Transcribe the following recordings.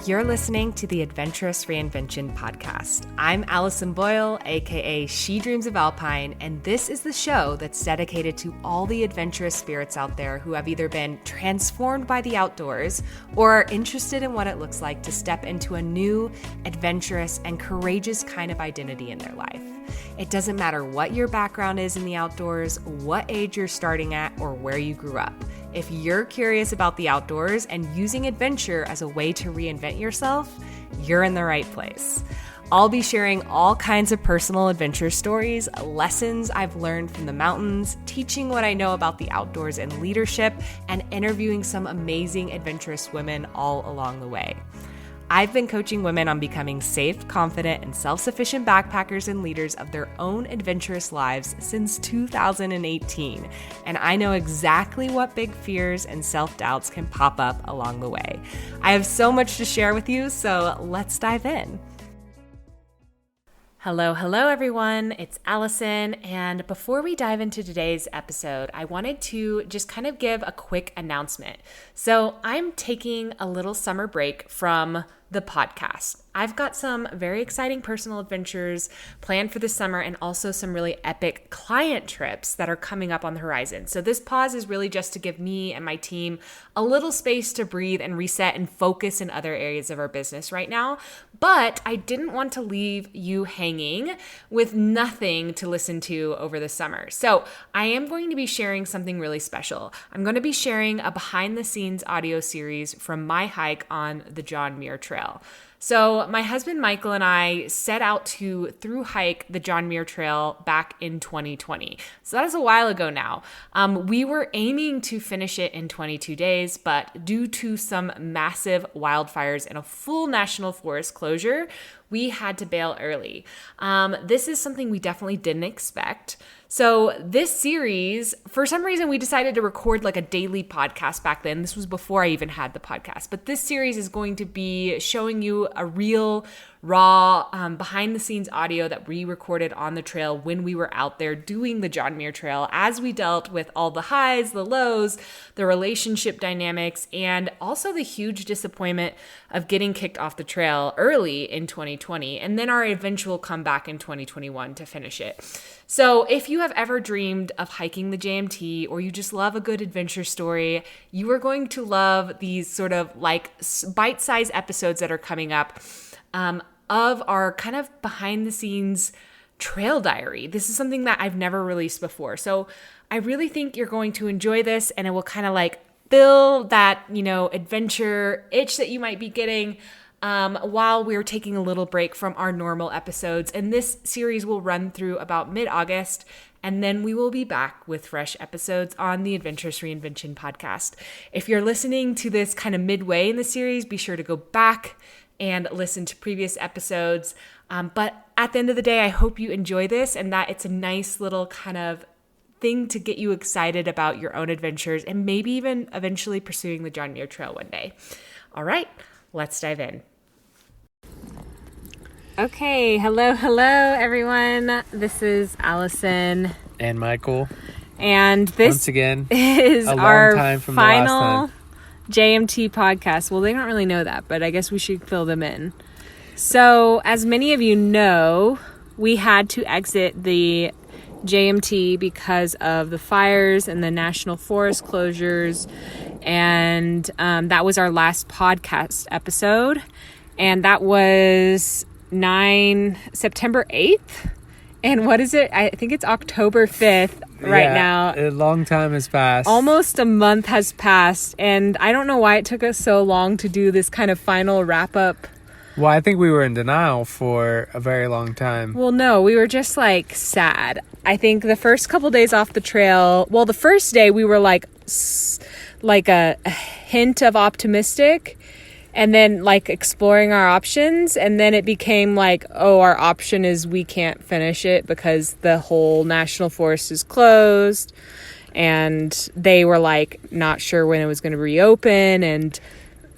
You're listening to the Adventurous Reinvention podcast. I'm Allison Boyle, aka She Dreams of Alpine, and this is the show that's dedicated to all the adventurous spirits out there who have either been transformed by the outdoors or are interested in what it looks like to step into a new, adventurous, and courageous kind of identity in their life. It doesn't matter what your background is in the outdoors, what age you're starting at, or where you grew up. If you're curious about the outdoors and using adventure as a way to reinvent yourself, you're in the right place. I'll be sharing all kinds of personal adventure stories, lessons I've learned from the mountains, teaching what I know about the outdoors and leadership, and interviewing some amazing adventurous women all along the way. I've been coaching women on becoming safe, confident, and self-sufficient backpackers and leaders of their own adventurous lives since 2018, and I know exactly what big fears and self-doubts can pop up along the way. I have so much to share with you, so let's dive in. Hello everyone, it's Allison, and before we dive into today's episode, I wanted to just kind of give a quick announcement. So I'm taking a little summer break from the podcast. I've got some very exciting personal adventures planned for the summer and also some really epic client trips that are coming up on the horizon. So this pause is really just to give me and my team a little space to breathe and reset and focus in other areas of our business right now. But I didn't want to leave you hanging with nothing to listen to over the summer. So I am going to be sharing something really special. I'm going to be sharing a behind the scenes audio series from my hike on the John Muir Trail. So my husband Michael and I set out to thru-hike the John Muir Trail back in 2020. So that is a while ago now. We were aiming to finish it in 22 days, but due to some massive wildfires and a full national forest closure, we had to bail early. This is something we definitely didn't expect. So this series, for some reason, we decided to record like a daily podcast back then. This was before I even had the podcast. But this series is going to be showing you a real, raw, behind the scenes audio that we recorded on the trail when we were out there doing the John Muir Trail as we dealt with all the highs, the lows, the relationship dynamics, and also the huge disappointment of getting kicked off the trail early in 2020, and then our eventual comeback in 2021 to finish it. So if you have ever dreamed of hiking the JMT or you just love a good adventure story, you are going to love these sort of like bite-sized episodes that are coming up of our kind of behind the scenes trail diary. This is something that I've never released before. So I really think you're going to enjoy this, and it will kind of like fill that, adventure itch that you might be getting while we're taking a little break from our normal episodes. And this series will run through about mid-August, and then we will be back with fresh episodes on the Adventurous Reinvention podcast. If you're listening to this kind of midway in the series, be sure to go back and listen to previous episodes. But at the end of the day, I hope you enjoy this and that it's a nice little kind of thing to get you excited about your own adventures and maybe even eventually pursuing the John Muir Trail one day. All right, let's dive in. Okay, hello everyone. This is Allison. And Michael. And this once again is a long our time from final the last time. JMT podcast. Well, they don't really know that, but I guess we should fill them in. So, as many of you know, we had to exit the JMT because of the fires and the national forest closures. And that was our last podcast episode. And that was September 8th. And what is it? I think it's October 5th now. A long time has passed. Almost a month has passed. And I don't know why it took us so long to do this kind of final wrap up. Well, I think we were in denial for a very long time. Well, no, we were just like sad. I think the first couple days off the trail, well, the first day we were like a hint of optimistic. And then like exploring our options, and then it became like, oh, our option is we can't finish it because the whole national forest is closed, and they were like not sure when it was going to reopen. And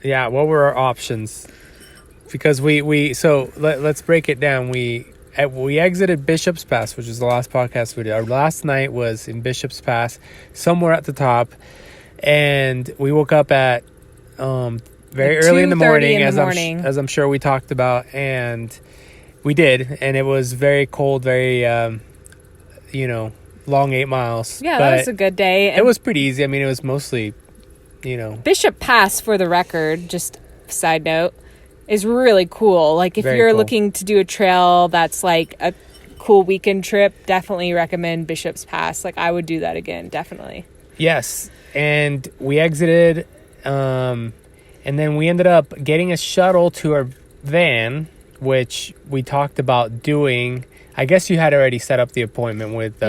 yeah, what were our options? Because let's break it down. We exited Bishop's Pass, which was the last podcast we did. Our last night was in Bishop's Pass, somewhere at the top, and we woke up at very like early in the 2:30 morning, in the morning. as I'm sure we talked about, and we did, and it was very cold, very long 8 miles. Yeah, but that was a good day. it was pretty easy. I mean, it was mostly, Bishop Pass, for the record, just side note, is really cool. Like, if Very you're cool. looking to do a trail that's like a cool weekend trip, definitely recommend Bishop's Pass. Like, I would do that again, definitely. Yes, and we exited, and then we ended up getting a shuttle to our van, which we talked about doing. I guess you had already set up the appointment with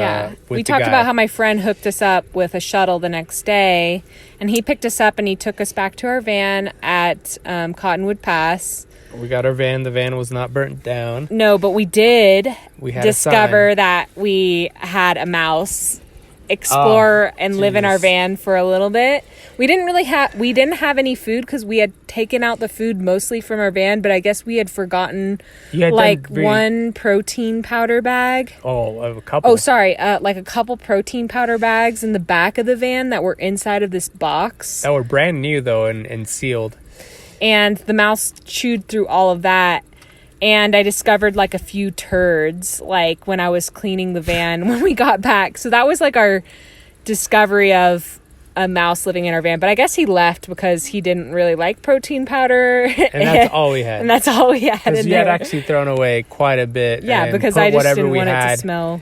we the talked guy. about how my friend hooked us up with a shuttle the next day, and he picked us up and he took us back to our van at Cottonwood Pass. We got our van. The van was not burnt down. No, but we did We had discover that we had a mouse explore and live in our Jesus. van for a little bit. We didn't have any food because we had taken out the food mostly from our van, but I guess we had forgotten one protein powder bag. A couple. Oh, sorry, like a couple protein powder bags in the back of the van that were inside of this box. That were brand new though and sealed. And the mouse chewed through all of that. And I discovered like a few turds, like when I was cleaning the van when we got back. So that was like our discovery of a mouse living in our van. But I guess he left because he didn't really like protein powder. And that's all we had. And that's all we had in Because we there. had actually thrown away quite a bit. Yeah, and because put I just whatever didn't we want it to had smell.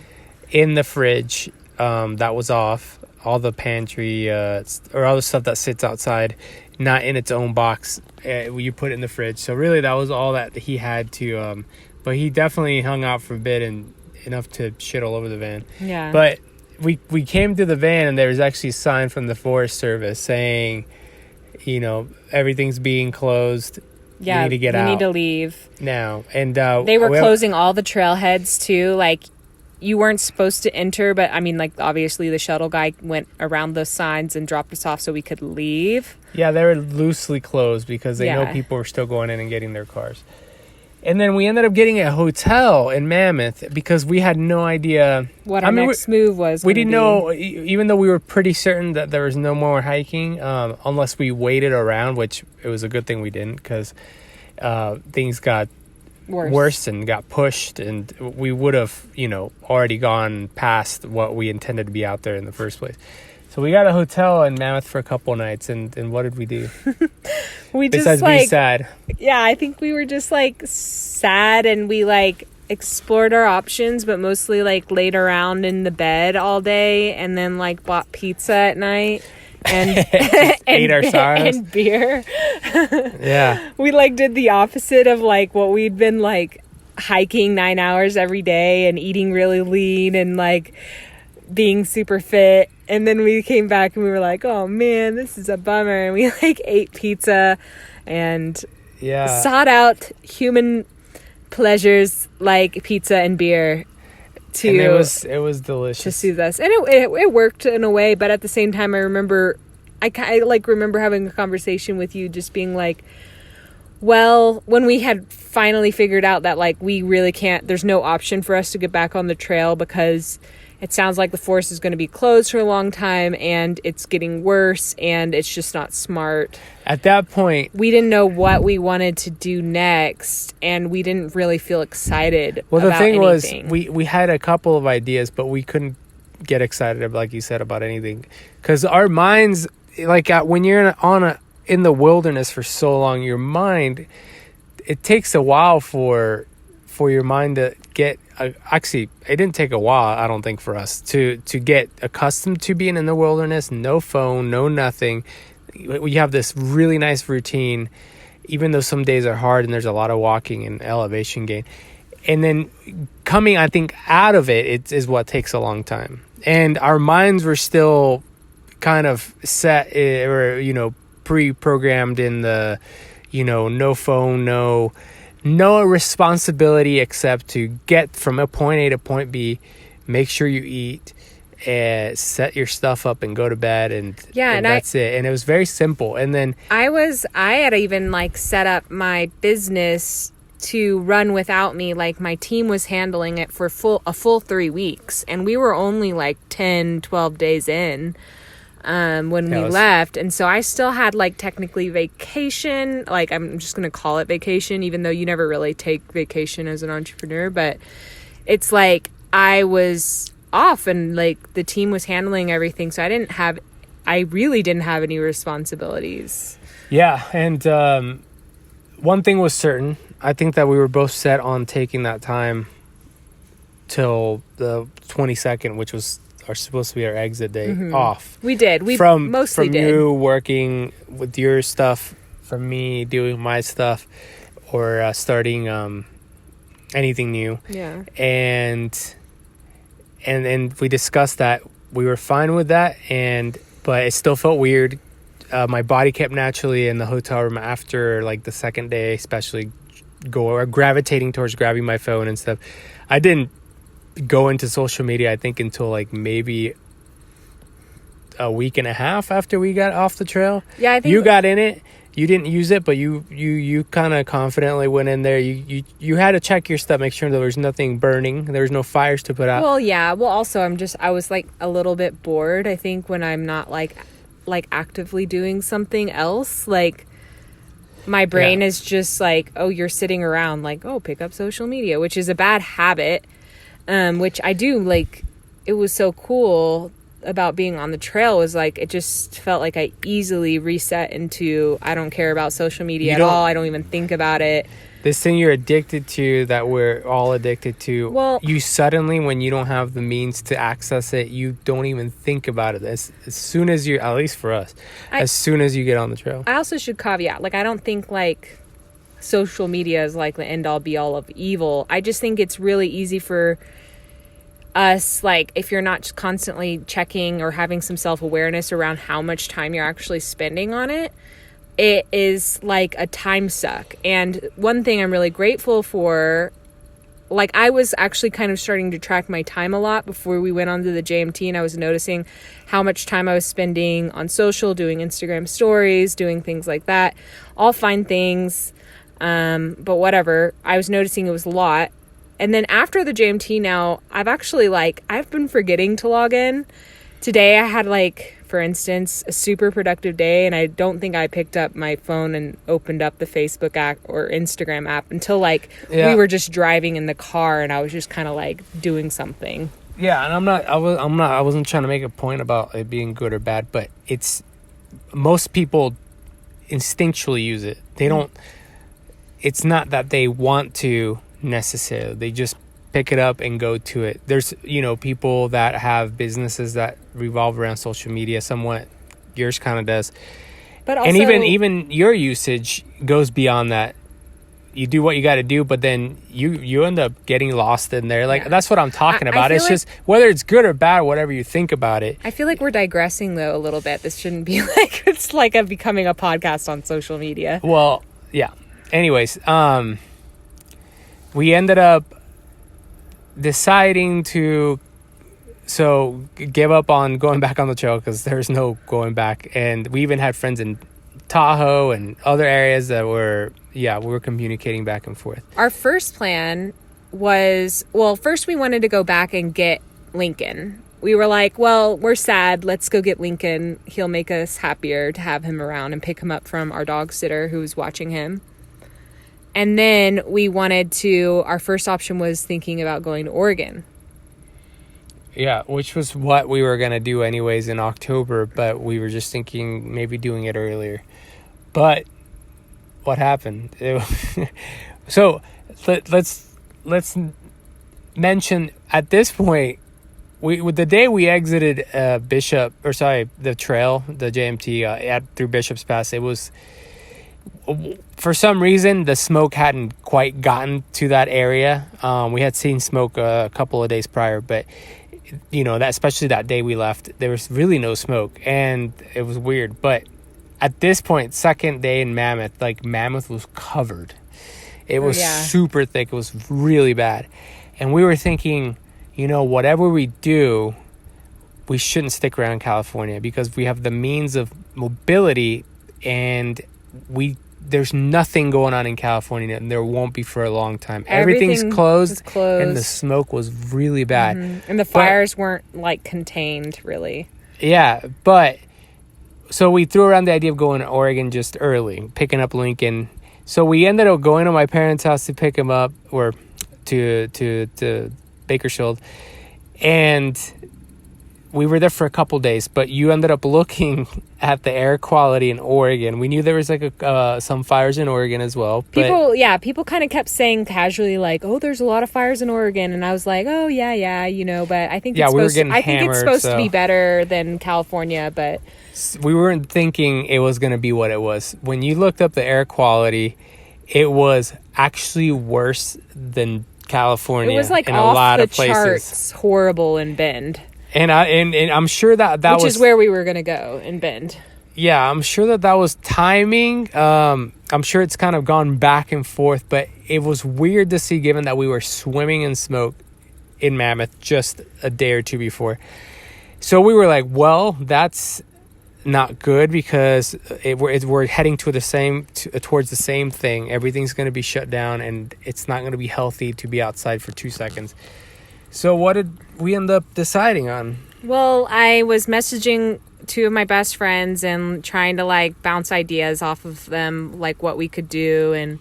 in the fridge. That was off. All the pantry or all the stuff that sits outside, not in its own box, you put it in the fridge. So really that was all that he had to but he definitely hung out for a bit and enough to shit all over the van. Yeah. But we came to the van and there was actually a sign from the Forest Service saying, everything's being closed. Yeah, you need to get out. We need to leave now. And they were closing all the trailheads too. Like, you weren't supposed to enter, but I mean, like, obviously the shuttle guy went around those signs and dropped us off so we could leave. Yeah, they were loosely closed because they know people were still going in and getting their cars. And then we ended up getting a hotel in Mammoth because we had no idea what our next move was. We didn't know, even though we were pretty certain that there was no more hiking, unless we waited around, which it was a good thing we didn't, because things got worse and got pushed, and we would have, already gone past what we intended to be out there in the first place. So we got a hotel in Mammoth for a couple nights, and what did we do? We just besides being sad. Yeah, I think we were just sad, and we explored our options, but mostly laid around in the bed all day, and then bought pizza at night. And ate our sorrows and beer. Yeah, we did the opposite of what we'd been hiking 9 hours every day and eating really lean and being super fit. And then we came back and we were like, oh man, this is a bummer. And we ate pizza and sought out human pleasures like pizza and beer. And it was delicious to soothe us, and it worked in a way. But at the same time, I remember having a conversation with you, just being well, when we had finally figured out that we really can't, there's no option for us to get back on the trail because it sounds like the forest is going to be closed for a long time and it's getting worse and it's just not smart. At that point, we didn't know what we wanted to do next, and we didn't really feel excied well, the about thing anything. was, we had a couple of ideas, but we couldn't get excited, like you said, about anything. Because our minds, when you're in the wilderness for so long, your mind, it takes a while for your mind to get... actually, it didn't take a while, I don't think, for us to get accustomed to being in the wilderness. No phone, no nothing. You have this really nice routine, even though some days are hard and there's a lot of walking and elevation gain. And then coming, I think, out of it is what takes a long time. And our minds were still kind of set or, pre-programmed in the, no phone, no responsibility except to get from a point A to point B, make sure you eat, set your stuff up and go to bed, and that's it. And it was very simple. And then I had even set up my business to run without me. My team was handling it for a full 3 weeks, and we were only 10, 12 days in. when we left. And so I still had like technically vacation. Like I'm just going to call it vacation, even though you never really take vacation as an entrepreneur. But it's like I was off and like the team was handling everything. So I really didn't have any responsibilities. Yeah. And one thing was certain. I think that we were both set on taking that time till the 22nd, which was supposed to be our exit day, off. We did. We mostly did. From you working with your stuff, from me doing my stuff, or starting anything new. Yeah. And we discussed that. We were fine with that, but it still felt weird. My body kept naturally in the hotel room after like the second day, especially gravitating towards grabbing my phone and stuff. I didn't go into social media, I think, until like maybe a week and a half after we got off the trail. Yeah, I think you got in it. You didn't use it, but you kind of confidently went in there. You had to check your stuff, make sure there was nothing burning, there was no fires to put out. Well, yeah. Well, also I was like a little bit bored. I think when I'm not like actively doing something else, like my brain is just like, oh, you're sitting around, like, oh, pick up social media, which is a bad habit. Which I do like. It was so cool about being on the trail was like, it just felt like I easily reset into, I don't care about social media at all. I don't even think about it. This thing you're addicted to, that we're all addicted to, well, you suddenly, when you don't have the means to access it, you don't even think about it. As soon as you, at least for us, as soon as you get on the trail. I also should caveat, like, I don't think like social media is like the end all be all of evil. I just think it's really easy for us, like, if you're not just constantly checking or having some self-awareness around how much time you're actually spending on it, it is like a time suck. And one thing I'm really grateful for, like, I was actually kind of starting to track my time a lot before we went onto the JMT, and I was noticing how much time I was spending on social, doing Instagram stories, doing things like that. All fine things, but whatever. I was noticing it was a lot. And then after the JMT now, I've been forgetting to log in. Today I had, like, for instance, a super productive day, and I don't think I picked up my phone and opened up the Facebook app or Instagram app until, like, we were just driving in the car, and I was just kind of, like, doing something. Yeah, and I wasn't trying to make a point about it being good or bad, but most people instinctually use it. They don't, it's not that they want to necessarily, they just pick it up and go to it. There's people that have businesses that revolve around social media somewhat. Yours kind of does, but also, and even your usage goes beyond that. You do what you got to do, but then you end up getting lost in there. Like, that's what I'm talking about. It's just whether it's good or bad, whatever you think about it. I feel like we're digressing though a little bit. This shouldn't be like, it's like becoming a podcast on social media. Well, yeah. Anyways, we ended up deciding to give up on going back on the trail because there's no going back. And we even had friends in Tahoe and other areas that we were communicating back and forth. Our first plan was, first we wanted to go back and get Lincoln. We were like, well, we're sad. Let's go get Lincoln. He'll make us happier to have him around and pick him up from our dog sitter who was watching him. And then our first option was thinking about going to Oregon. Yeah, which was what we were going to do anyways in October, but we were just thinking maybe doing it earlier. But what happened? So let's mention at this point, the day we exited the trail, the JMT through Bishop's Pass, it was, for some reason, the smoke hadn't quite gotten to that area. We had seen smoke a couple of days prior, but that especially that day we left, there was really no smoke, and it was weird. But at this point, second day in Mammoth was covered. It was super thick. It was really bad, and we were thinking, whatever we do, we shouldn't stick around California because we have the means of mobility, and there's nothing going on in California, and there won't be for a long time. Everything's closed, and the smoke was really bad. Mm-hmm. And the fires weren't, like, contained, really. Yeah, but So we threw around the idea of going to Oregon just early, picking up Lincoln. So we ended up going to my parents' house to pick him up, or to Bakersfield, and we were there for a couple days. But you ended up looking at the air quality in Oregon. We knew there was like some fires in Oregon as well. People kind of kept saying casually like, "Oh, there's a lot of fires in Oregon," and I was like, "Oh yeah, you know." But I think it's supposed to be better than California, but we weren't thinking it was going to be what it was. When you looked up the air quality, it was actually worse than California. It was like in off a lot the of places. charts, horrible in Bend. And I'm sure which is where we were going to go, in Bend. Yeah, I'm sure that was timing. I'm sure it's kind of gone back and forth, but it was weird to see, given that we were swimming in smoke in Mammoth just a day or two before. So we were like, well, that's not good, because we're heading towards the same thing. Everything's going to be shut down, and it's not going to be healthy to be outside for 2 seconds. So what did we end up deciding on? Well, I was messaging two of my best friends and trying to like bounce ideas off of them, like what we could do. And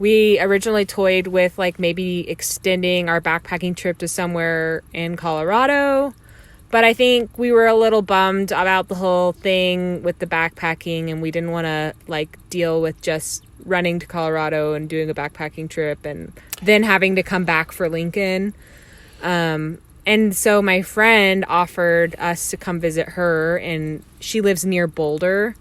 we originally toyed with like maybe extending our backpacking trip to somewhere in Colorado. But I think we were a little bummed about the whole thing with the backpacking, and we didn't want to like deal with just running to Colorado and doing a backpacking trip and then having to come back for Lincoln. And so my friend offered us to come visit her, and she lives near Boulder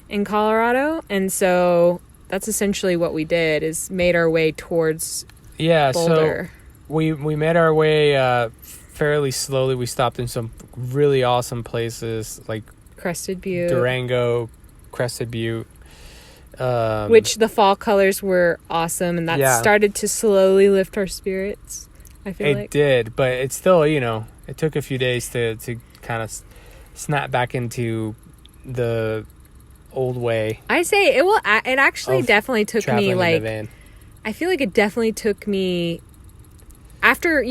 in Colorado. And so that's essentially what we did, is made our way towards Boulder. So we made our way fairly slowly. We stopped in some really awesome places like Crested Butte, Durango, Crested Butte, which the fall colors were awesome, and that started to slowly lift our spirits. I feel like it did, but it's still, it took a few days to kind of snap back into the old way. I say it will. It actually definitely took me like. I feel like it definitely took me after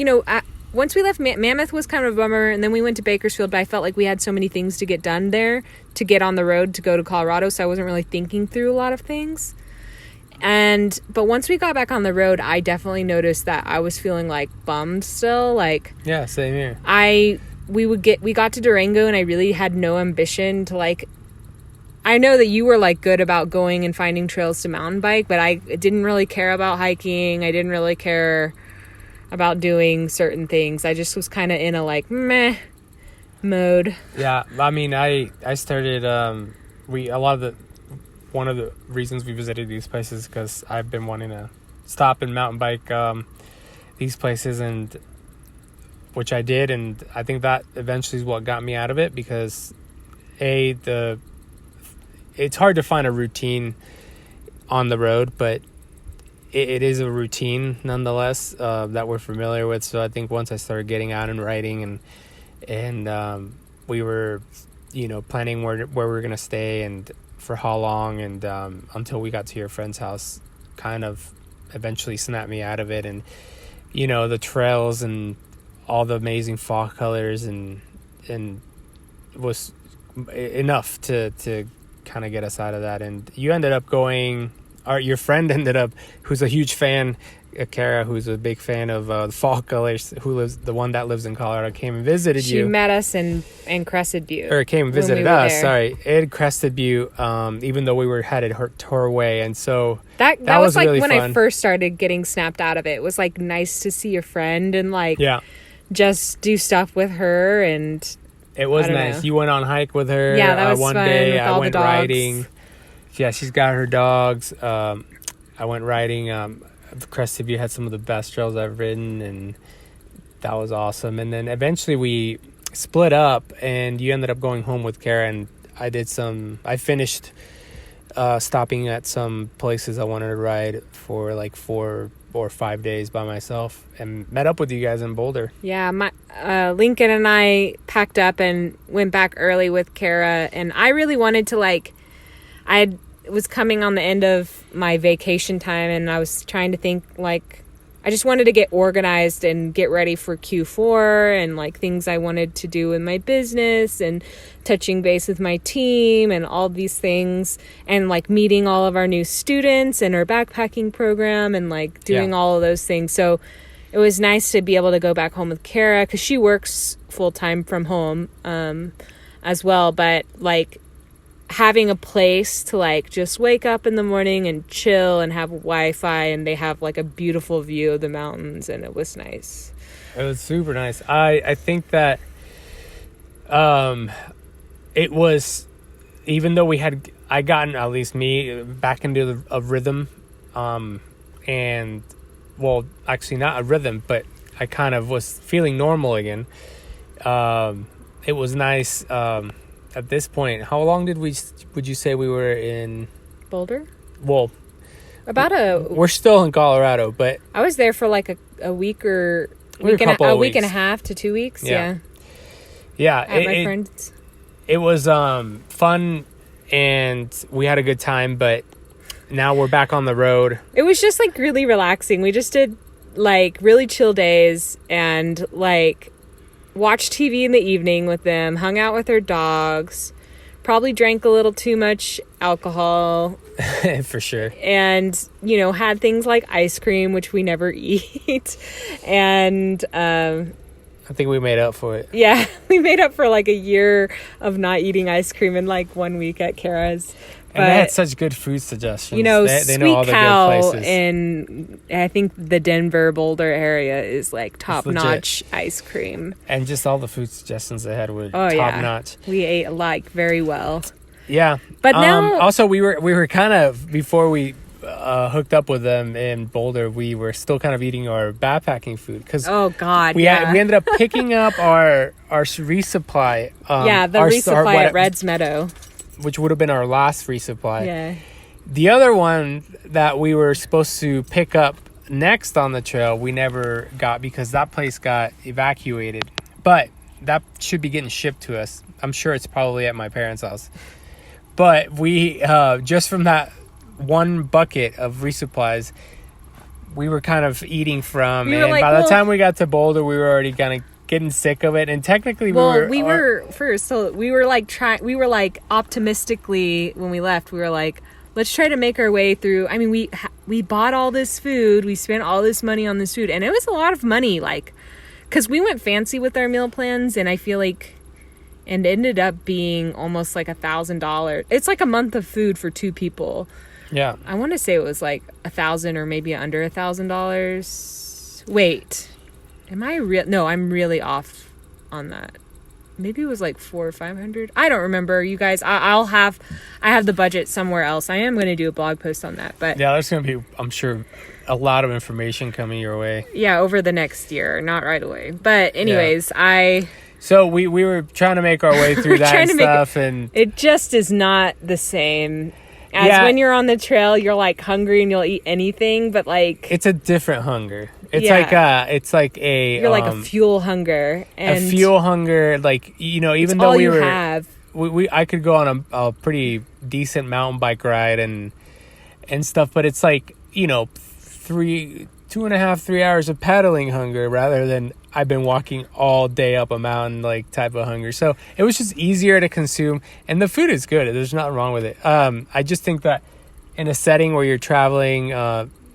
once we left Mammoth was kind of a bummer, and then we went to Bakersfield, but I felt like we had so many things to get done there to get on the road to go to Colorado, so I wasn't really thinking through a lot of things. But once we got back on the road, I definitely noticed that I was feeling like bummed still. Like, yeah, same here. We got to Durango, and I really had no ambition to like. I know that you were like good about going and finding trails to mountain bike, but I didn't really care about hiking. I didn't really care about doing certain things. I just was kind of in a like meh mode. Yeah, I mean, I started one of the reasons we visited these places because I've been wanting to stop and mountain bike these places, and which I did, and I think that eventually is what got me out of it, because it's hard to find a routine on the road, but it is a routine nonetheless that we're familiar with. So I think once I started getting out and riding, and we were planning where we were going to stay and for how long, and until we got to your friend's house, kind of eventually snapped me out of it. And the trails and all the amazing fall colors and was enough to kind of get us out of that. And you ended up going, or your friend ended up, who's a huge fan, Kara, who's a big fan of the fall colors, the one that lives in Colorado, came and visited you. She met us in Crested Butte. Or came and visited us, in Crested Butte, even though we were headed her way. And so that was like really when fun. I first started getting snapped out of it. It was like nice to see a friend and like just do stuff with her. And it was nice. You went on hike with her. Yeah, that was one fun day. with I all went the dogs. riding. Yeah, she's got her dogs. I went riding. Crested Butte had some of the best trails I've ridden, and that was awesome. And then eventually we split up, and you ended up going home with Kara, and I finished stopping at some places I wanted to ride for like 4 or 5 days by myself, and met up with you guys in Boulder. Yeah, Lincoln and I packed up and went back early with Kara, and I really wanted to was coming on the end of my vacation time, and I was trying to think like I just wanted to get organized and get ready for Q4 and like things I wanted to do in my business and touching base with my team and all these things and like meeting all of our new students in our backpacking program and like doing all of those things. So it was nice to be able to go back home with Kara because she works full time from home as well. But like having a place to like just wake up in the morning and chill and have Wi-Fi, and they have like a beautiful view of the mountains, and it was nice. It was super nice. I think that it was, even though I gotten, at least me, back into a rhythm, and well, actually not a rhythm, but I kind of was feeling normal again. It was nice. At this point, how long would you say we were in Boulder? Well, we're still in Colorado, but I was there for like a week or a week and a half to 2 weeks. Yeah. At my friend's. It was fun, and we had a good time, but now we're back on the road. It was just like really relaxing. We just did like really chill days and like watched TV in the evening with them, hung out with our dogs, probably drank a little too much alcohol. For sure. And, had things like ice cream, which we never eat. And I think we made up for it. Yeah, we made up for like a year of not eating ice cream in like 1 week at Kara's. And they had such good food suggestions. They know all the Cow good places. in, I think, the Denver, Boulder area is like top-notch ice cream. And just all the food suggestions they had were top-notch. We ate like very well. Yeah. But now... Also, we were kind of, before we hooked up with them in Boulder, we were still kind of eating our backpacking food. Oh, God, we ended up picking up our resupply. The resupply at Red's Meadow, which would have been our last resupply. Yeah. The other one that we were supposed to pick up next on the trail, we never got because that place got evacuated. But that should be getting shipped to us. I'm sure it's probably at my parents' house. But we, just from that one bucket of resupplies, we were kind of eating from. And by the time we got to Boulder, we were already kind of getting sick of it, and technically we were optimistically, when we left, we were like, let's try to make our way through. I mean, we bought all this food, we spent all this money on this food, and it was a lot of money, like, because we went fancy with our meal plans, and I feel like it ended up being almost like $1,000. It's like a month of food for 2 people. Yeah, I want to say it was like $1,000 or maybe under $1,000. Wait, am I real? No, I'm really off on that. Maybe it was like $400 or $500. I don't remember. You guys, I have the budget somewhere else. I am going to do a blog post on that. But yeah, there's going to be, I'm sure, a lot of information coming your way. Yeah, over the next year, not right away. But anyways, So we were trying to make our way through that and stuff, and it just is not the same. As when you're on the trail, you're like hungry and you'll eat anything, but like it's a different hunger. It's you're like a fuel hunger, and a fuel hunger. Like even though I could go on a pretty decent mountain bike ride and stuff, but it's like 2.5, 3 hours of pedaling hunger rather than I've been walking all day up a mountain like type of hunger. So it was just easier to consume, and the food is good. There's nothing wrong with it. I just think that in a setting where you're traveling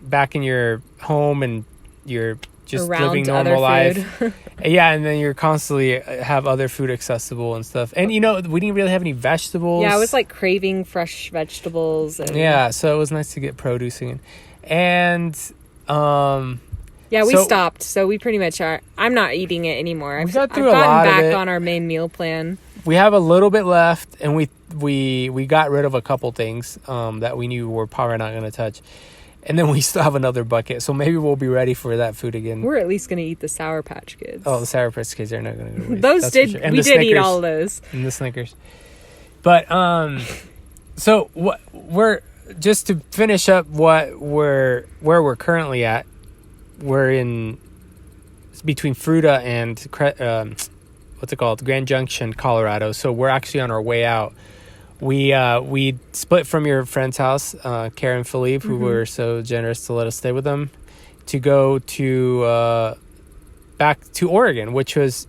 back in your home and you're just living normal life, and then you're constantly have other food accessible and stuff. And we didn't really have any vegetables. Yeah, I was like craving fresh vegetables. And so it was nice to get produce in. And we stopped, so we pretty much are. I'm not eating it anymore. I've gotten back on our main meal plan. We have a little bit left, and we got rid of a couple things that we knew we're probably not going to touch, and then we still have another bucket. So maybe we'll be ready for that food again. We're at least going to eat the Sour Patch Kids. Oh, the Sour Patch Kids are not going to go waste. Those did. Sure. We did eat all of those. And the Snickers. But so what we're. Just to finish up where we're currently at, we're in between Fruta and Grand Junction, Colorado. So we're actually on our way out. We split from your friend's house, Karen and Philippe, who were so generous to let us stay with them. to go to back to Oregon, which was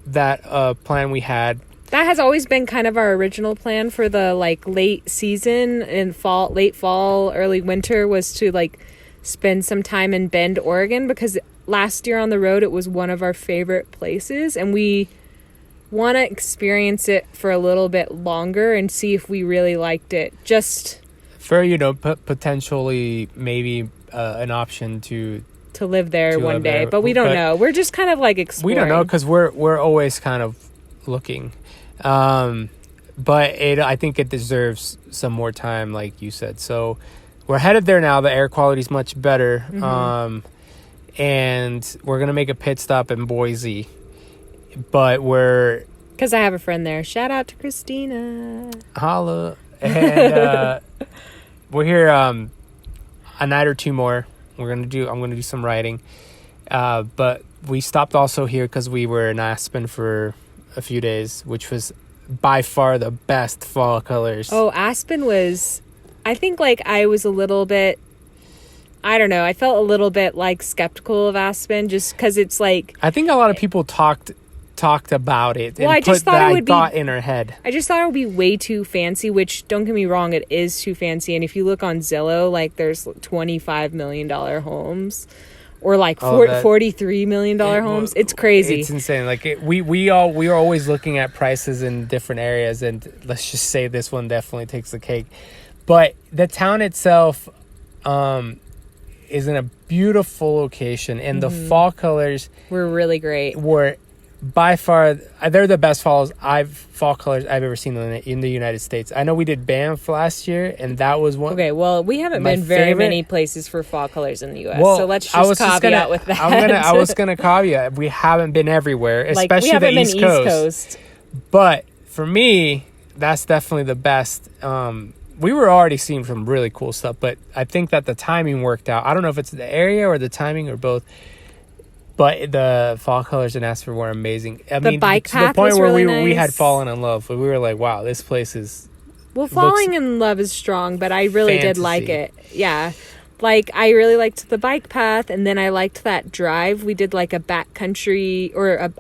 that plan we had. That has always been kind of our original plan for the like late season and late fall, early winter, was to like spend some time in Bend, Oregon, because last year on the road it was one of our favorite places, and we want to experience it for a little bit longer and see if we really liked it. Just for potentially maybe an option to live there one day, but we don't know. We're just kind of like exploring. We don't know because we're always kind of looking. But I think it deserves some more time, like you said. So we're headed there now. The air quality is much better. Mm-hmm. And we're going to make a pit stop in Boise. But because I have a friend there. Shout out to Christina. Holla. And we're here a night or two more. I'm going to do some riding. But we stopped also here because we were in Aspen for a few days, which was by far the best fall colors. Oh, Aspen was, I think, like, I was a little bit, I don't know, I felt a little bit like skeptical of Aspen just because it's like, I think a lot of people talked about it and I just thought it would thought in our head. I just thought it would be way too fancy, which, don't get me wrong, it is too fancy. And if you look on Zillow, like, there's $25 million homes. Or like $43 million homes. It's crazy. It's insane. Like we are always looking at prices in different areas, and let's just say this one definitely takes the cake. But the town itself is in a beautiful location, and the fall colors were really great. Were by far, they're the best fall colors I've ever seen in the United States. I know we did Banff last year, and that was one. Okay, well, we haven't been very many places for fall colors in the U.S., so let's just caveat with that. I was gonna caveat. We haven't been everywhere, especially the East Coast. But for me, that's definitely the best. We were already seeing some really cool stuff, but I think that the timing worked out. I don't know if it's the area or the timing or both. But the fall colors in Aspen were amazing. I mean, bike to the path point was where really we nice. had fallen in love. We were like, wow, this place is... Well, falling in love is strong, but I really did like it. Yeah. Like, I really liked the bike path, and then I liked that drive. We did like a backcountry, or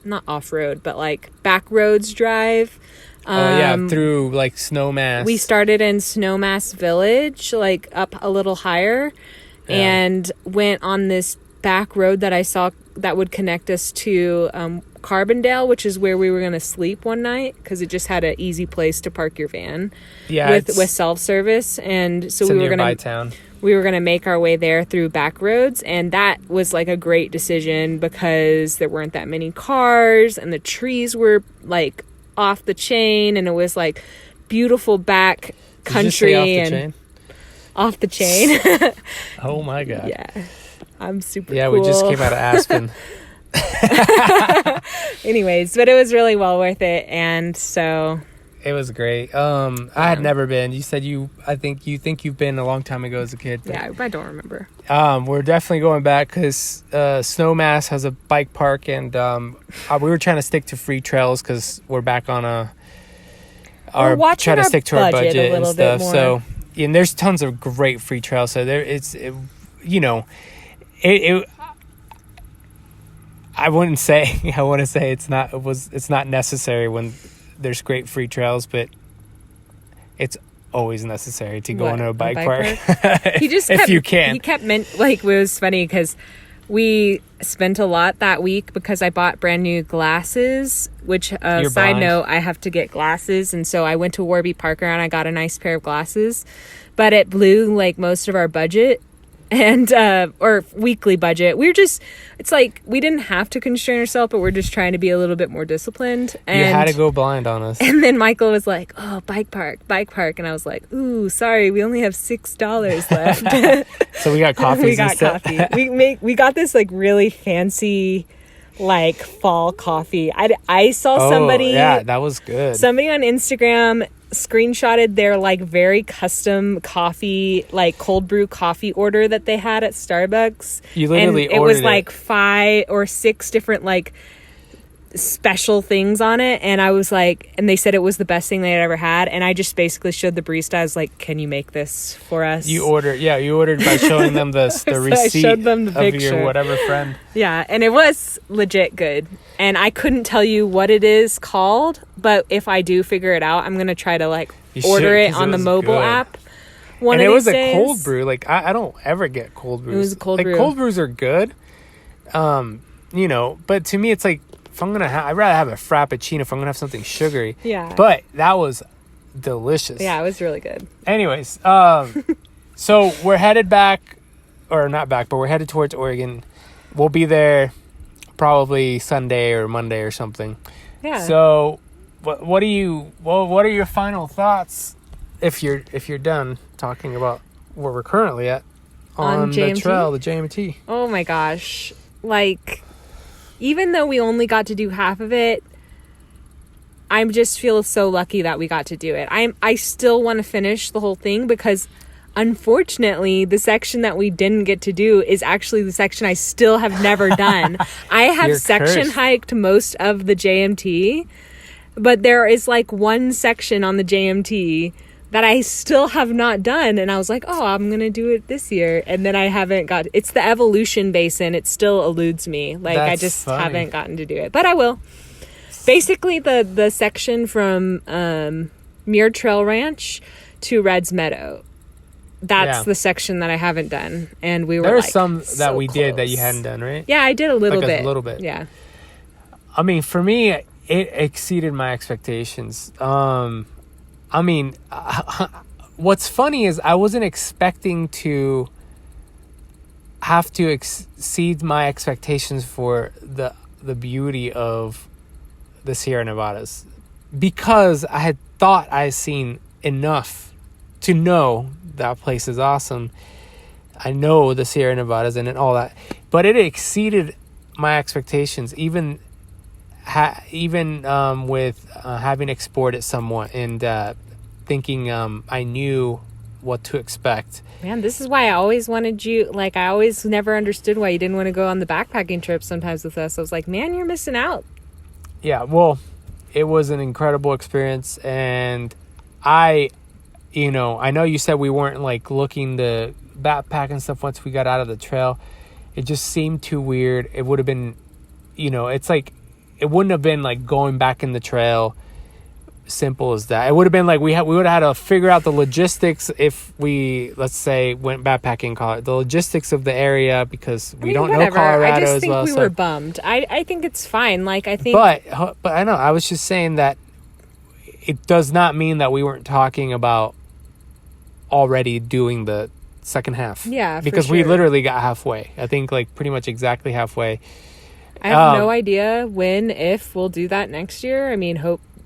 not off-road, but like back roads drive. Through like Snowmass. We started in Snowmass Village, like up a little higher, and went on this back road that I saw that would connect us to Carbondale, which is where we were going to sleep one night because it just had an easy place to park your van with self-service. And so we were going to make our way there through back roads, and that was like a great decision because there weren't that many cars and the trees were like off the chain, and it was like beautiful back country. Off the chain. Oh my god. Yeah. I'm super cool. We just came out of Aspen. Anyways, but it was really well worth it, and so it was great. I had never been. You said you think you've been a long time ago as a kid. But, yeah, I don't remember. We're definitely going back because Snowmass has a bike park, and we were trying to stick to free trails because we're back on trying to stick to our budget and stuff. So, and there's tons of great free trails. So I want to say it's not necessary when there's great free trails, but it's always necessary to go on a bike park. He just if you can. He kept it was funny because we spent a lot that week because I bought brand new glasses, which side note, I have to get glasses, and so I went to Warby Parker and I got a nice pair of glasses, but it blew like most of our budget. And or weekly budget. It's like we didn't have to constrain ourselves, but we're just trying to be a little bit more disciplined. And you had to go blind on us. And then Michael was like, "Oh, bike park," and I was like, "Ooh, sorry, we only have $6 left." So we got coffee. We got coffee. We got this like really fancy, like fall coffee. I saw somebody. Yeah, that was good. Somebody on Instagram screenshotted their like very custom coffee, like cold brew coffee order that they had at Starbucks. You literally and it was like 5 or 6 different like special things on it, and I was like, and they said it was the best thing they had ever had, and I just basically showed the barista, I was like, can you make this for us? You ordered by showing them the So receipt I showed them the of picture. your whatever friend. Yeah, and it was legit good, and I couldn't tell you what it is called, but if I do figure it out, I'm gonna try to like order it on the mobile app and it was a cold brew. Like I don't ever get cold brews. It was a cold brew. Cold brews are good, but to me it's like, if I'm gonna I'd rather have a frappuccino if I'm gonna have something sugary. Yeah. But that was delicious. Yeah, it was really good. Anyways, so we're headed back, or not back, but we're headed towards Oregon. We'll be there probably Sunday or Monday or something. Yeah. So, what are your final thoughts if you're done talking about where we're currently at on the trail, the JMT? Oh my gosh, like, even though we only got to do half of it, I just feel so lucky that we got to do it. I still want to finish the whole thing because unfortunately the section that we didn't get to do is actually the section I still have never done. I have section hiked most of the JMT, but there is like one section on the JMT that I still have not done, and I was like, oh, I'm gonna do it this year, and then I haven't got. It's the evolution basin. It still eludes me. Like, I just haven't gotten to do it, but I will. Basically, the section from Muir Trail Ranch to Red's Meadow. That's the section that I haven't done, and we were. There are like, some that we close. did that you hadn't done, right? Yeah, I did a little bit. A little bit. Yeah. I mean, for me, it exceeded my expectations. I mean, what's funny is I wasn't expecting to have to exceed my expectations for the beauty of the Sierra Nevadas, because I had thought I had seen enough to know that place is awesome. I know the Sierra Nevadas and all that, but it exceeded my expectations, even with having explored it somewhat and thinking I knew what to expect. Man, this is why I always wanted you, like, I always never understood why you didn't want to go on the backpacking trip sometimes with us. I was like, man, you're missing out. Yeah, well, it was an incredible experience, and I know you said we weren't like looking to backpack and stuff once we got out of the trail. It just seemed too weird. It would have been, it's like, it wouldn't have been like going back in the trail simple as that. It would have been like we would have had to figure out the logistics if we, let's say, went backpacking, the logistics of the area, because we don't know Colorado as well. I just think we were bummed. I think it's fine. Like, I think, but I know, I was just saying that it does not mean that we weren't talking about already doing the second half. Yeah, because we literally got halfway. I think like pretty much exactly halfway. I have no idea if we'll do that next year. I mean,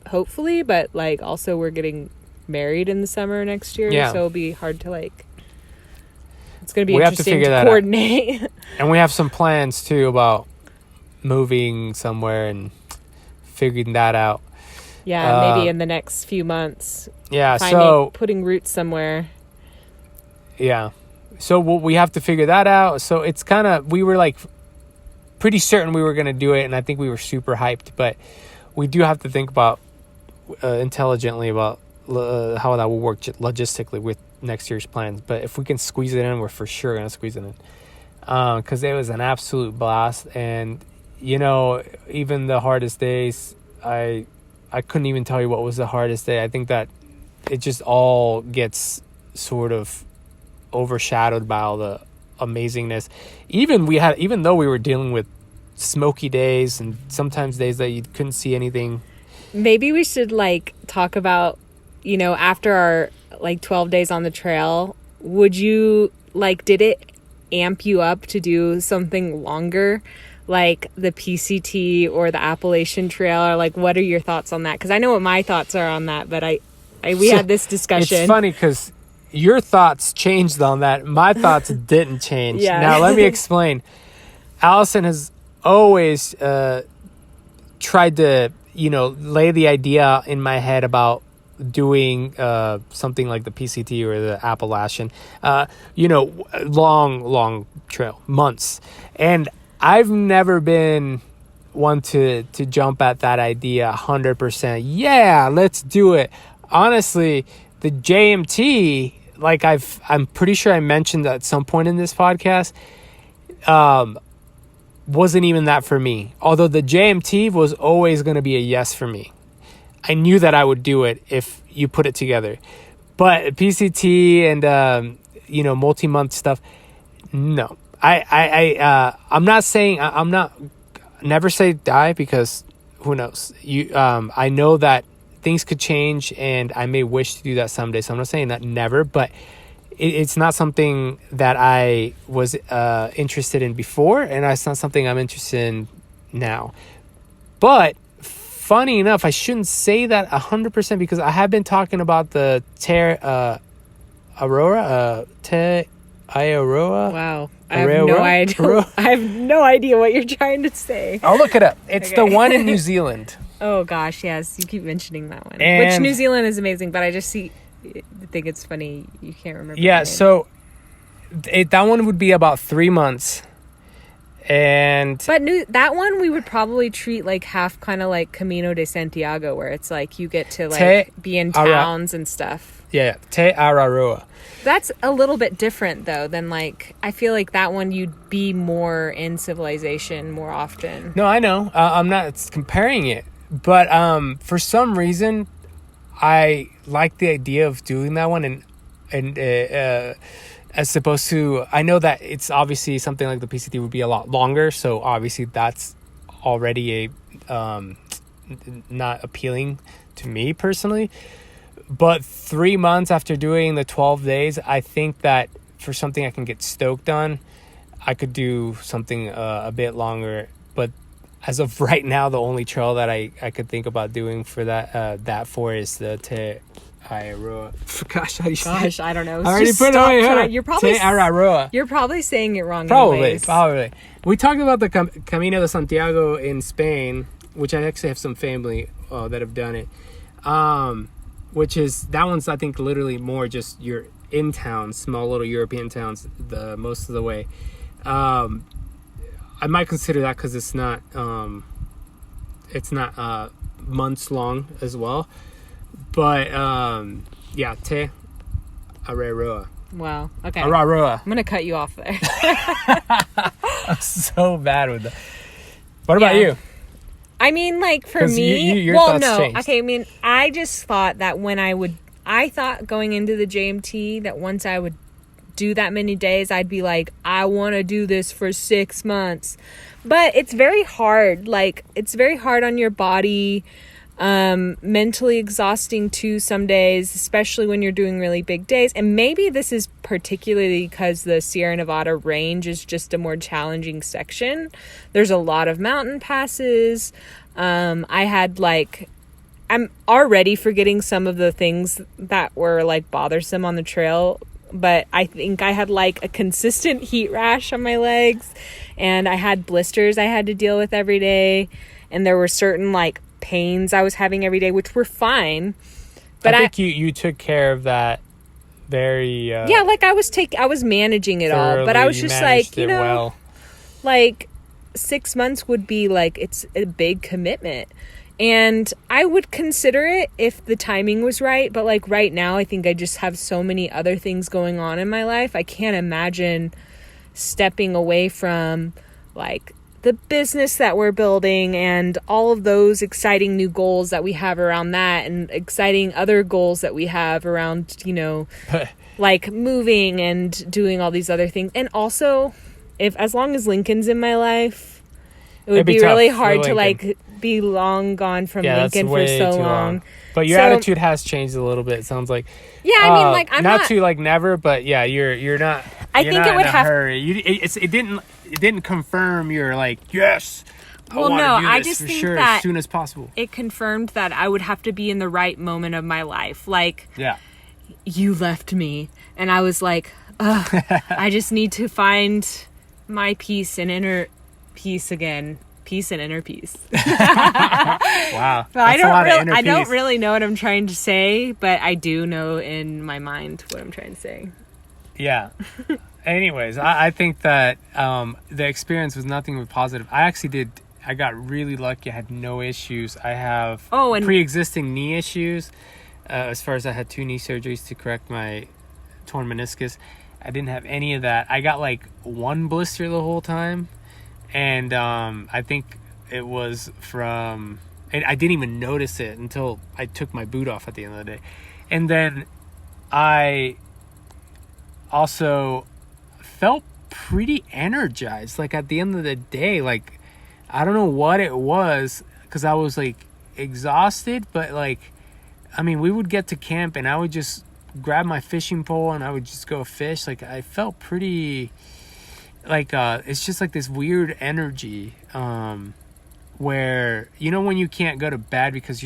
hopefully, but like also we're getting married in the summer next year, so it'll be hard to like. It's going to be interesting to coordinate. And we have some plans too about moving somewhere and figuring that out. Yeah, maybe in the next few months. Yeah, so putting roots somewhere. Yeah, so we have to figure that out. So it's kind of, we were like pretty certain we were going to do it, and I think we were super hyped, but we do have to think about intelligently about how that will work logistically with next year's plans. But if we can squeeze it in, we're for sure going to squeeze it in, because it was an absolute blast. And even the hardest days, I couldn't even tell you what was the hardest day. I think that it just all gets sort of overshadowed by all the amazingness. Even though we were dealing with smoky days and sometimes days that you couldn't see anything. Maybe we should like talk about, after our like 12 days on the trail, would you like, did it amp you up to do something longer, like the PCT or the Appalachian Trail, or like, what are your thoughts on that? Because I know what my thoughts are on that, but we had this discussion. It's funny because your thoughts changed on that. My thoughts didn't change. Yeah. Now, let me explain. Allison has always tried to, lay the idea in my head about doing something like the PCT or the Appalachian, long trail, months. And I've never been one to jump at that idea 100%. Yeah, let's do it. Honestly, the JMT, like I'm pretty sure I mentioned at some point in this podcast, wasn't even that for me. Although the JMT was always going to be a yes for me. I knew that I would do it if you put it together. But PCT and multi-month stuff, no. I'm not saying never say die, because who knows? I know that things could change and I may wish to do that someday. So I'm not saying that never, but it's not something that I was interested in before, and it's not something I'm interested in now. But funny enough, I shouldn't say that 100%, because I have been talking about the Aurora. Wow. I have no idea. I have no idea what you're trying to say. I'll look it up. It's the one in New Zealand. Oh gosh, yes. You keep mentioning that one. Which New Zealand is amazing, but I think it's funny you can't remember. Yeah, so that one would be about 3 months. But that one we would probably treat like half kind of like Camino de Santiago, where it's like you get to like be in towns and stuff. Yeah, Te Araroa. That's a little bit different though than like, I feel like that one you'd be more in civilization more often. No, I know. I'm not comparing it, but for some reason I like the idea of doing that one, and as opposed to, I know that it's obviously something like the PCT would be a lot longer, so obviously that's already not appealing to me personally. But 3 months after doing the 12 days, I think that for something I can get stoked on, I could do something a bit longer. But as of right now, the only trail that I could think about doing for that for is the Te Araroa. Gosh, how do you say it? Gosh, I don't know. I already put it on. You're probably Te Araroa. You're probably saying it wrong. Probably. We talked about the Camino de Santiago in Spain, which I actually have some family that have done it. Which is, that one's, I think, literally more just you're in towns, small little European towns, the most of the way. I might consider that because it's not months long as well. But yeah, Te Araroa. Wow. Okay. Araroa. I'm gonna cut you off there. I'm so bad with that. What about you? I mean, like, for me, your thoughts changed. Okay, I mean, I just thought that I thought going into the JMT that once I would do that many days, I'd be like, I want to do this for 6 months. But it's very hard. Like, it's very hard on your body, mentally exhausting too some days, especially when you're doing really big days. And maybe this is particularly because the Sierra Nevada range is just a more challenging section. There's a lot of mountain passes. I'm already forgetting some of the things that were like bothersome on the trail, but I think I had like a consistent heat rash on my legs, and I had blisters I had to deal with every day, and there were certain like pains I was having every day, which were fine. But I think you took care of that very like I was managing it all, but I was just like, like 6 months would be like, it's a big commitment, and I would consider it if the timing was right. But like right now, I think I just have so many other things going on in my life. I can't imagine stepping away from like the business that we're building and all of those exciting new goals that we have around that, and exciting other goals that we have around, like moving and doing all these other things. And also, as long as Lincoln's in my life, it would be really hard to like be long gone from Lincoln for so long. But your attitude has changed a little bit, it sounds like. Yeah, I mean, like, I'm not to like never, but yeah, you're not. I think it would have. It didn't confirm you're like, yes. I just think sure, that as soon as possible. It confirmed that I would have to be in the right moment of my life. Like, you left me, and I was like, I just need to find my peace and inner peace again. Peace and inner peace. Wow. I don't really know what I'm trying to say, but I do know in my mind what I'm trying to say. Yeah. Anyways, I think that the experience was nothing but positive. I actually did I got really lucky. I had no issues. I have and pre-existing knee issues. As far as I had 2 knee surgeries to correct my torn meniscus. I didn't have any of that. I got like 1 blister the whole time. And I think it was from... And I didn't even notice it until I took my boot off at the end of the day. And then I also felt pretty energized. Like at the end of the day, like I don't know what it was, because I was like exhausted, but like, I mean, we would get to camp and I would just grab my fishing pole and I would just go fish. Like I felt pretty like it's just like this weird energy where, you know, when you can't go to bed because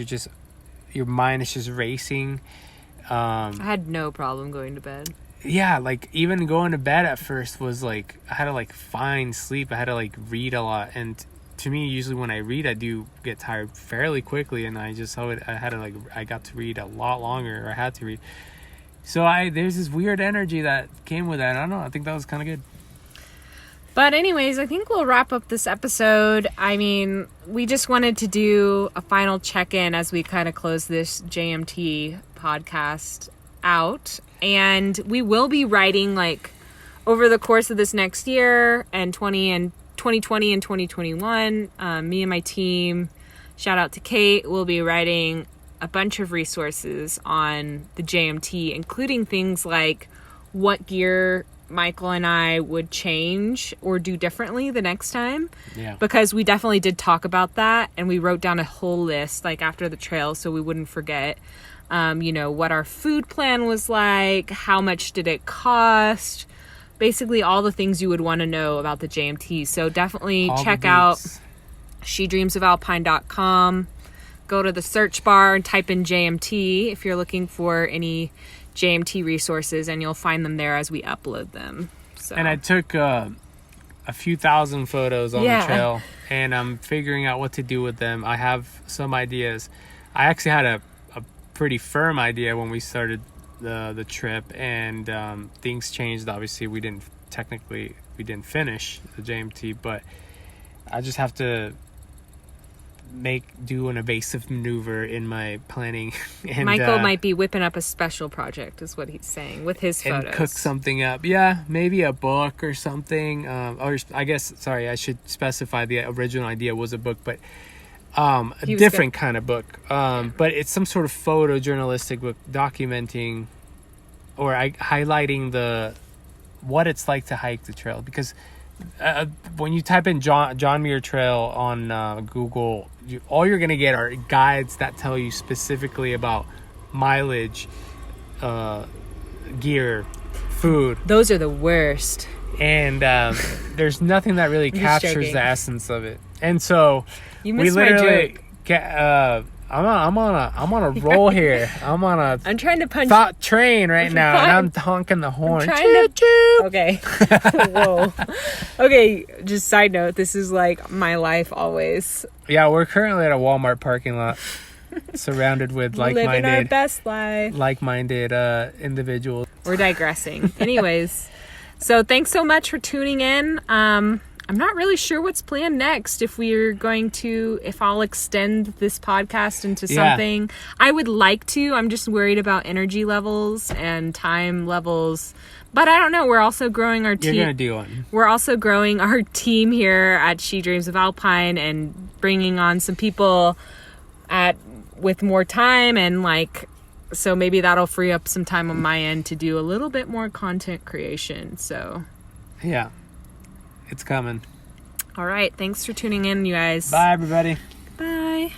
your mind is just racing. I had no problem going to bed. Yeah, like even going to bed at first was like, I had to like find sleep. I had to like read a lot. And to me, usually when I read, I do get tired fairly quickly. And I got to read a lot longer, or I had to read. So there's this weird energy that came with that. I don't know. I think that was kind of good. But anyways, I think we'll wrap up this episode. I mean, we just wanted to do a final check-in as we kind of close this JMT podcast out. And we will be writing, like, over the course of this next year and 2020 and 2021, me and my team, shout out to Kate, will be writing a bunch of resources on the JMT, including things like what gear Michael and I would change or do differently the next time. Yeah. Because we definitely did talk about that, and we wrote down a whole list like after the trail so we wouldn't forget. You know, what our food plan was like, how much did it cost, basically all the things you would want to know about the JMT. So definitely check out shedreamsofalpine.com. Go to the search bar and type in JMT if you're looking for any JMT resources, and you'll find them there as we upload them. So. And I took a few thousand photos on the trail, and I'm figuring out what to do with them. I have some ideas. I actually had a pretty firm idea when we started the trip, and things changed. Obviously, we didn't finish the JMT, but I just have to do an evasive maneuver in my planning. And Michael might be whipping up a special project, is what he's saying, with his photos. And cook something up. Yeah, maybe a book or something. Or I guess, sorry, I should specify the original idea was a book, but a different kind of book. But it's some sort of photojournalistic book documenting or highlighting what it's like to hike the trail. Because when you type in John Muir Trail on Google, all you're going to get are guides that tell you specifically about mileage, gear, food. Those are the worst. And there's nothing that really captures the essence of it. And so you missed my joke. I'm on a roll here. I'm trying to punch thought train right now, and I'm honking the horn. Okay. Whoa. Okay, just side note, this is like my life always. Yeah, we're currently at a Walmart parking lot, surrounded with living our best life. Like-minded individuals. We're digressing. Anyways, so thanks so much for tuning in. I'm not really sure what's planned next. If I'll extend this podcast into something. I would like to. I'm just worried about energy levels and time levels. But I don't know. We're also growing our team. You're going to do one. We're also growing our team here at She Dreams of Alpine and bringing on some people with more time, and so maybe that'll free up some time on my end to do a little bit more content creation. So yeah. It's coming. All right. Thanks for tuning in, you guys. Bye, everybody. Bye.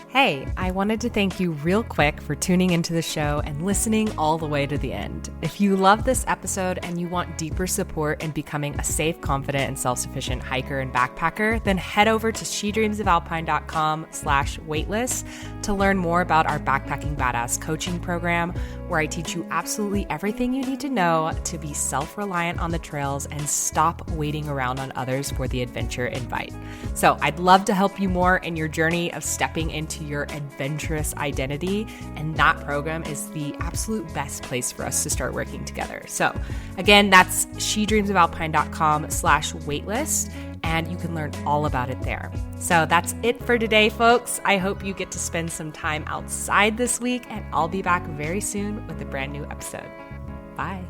Hey, I wanted to thank you real quick for tuning into the show and listening all the way to the end. If you love this episode and you want deeper support in becoming a safe, confident, and self-sufficient hiker and backpacker, then head over to shedreamsofalpine.com/waitlist to learn more about our Backpacking Badass coaching program, where I teach you absolutely everything you need to know to be self-reliant on the trails and stop waiting around on others for the adventure invite. So I'd love to help you more in your journey of stepping into your adventurous identity, and that program is the absolute best place for us to start working together. So again, that's shedreamsofalpine.com/waitlist. and you can learn all about it there. So that's it for today, folks. I hope you get to spend some time outside this week, and I'll be back very soon with a brand new episode. Bye.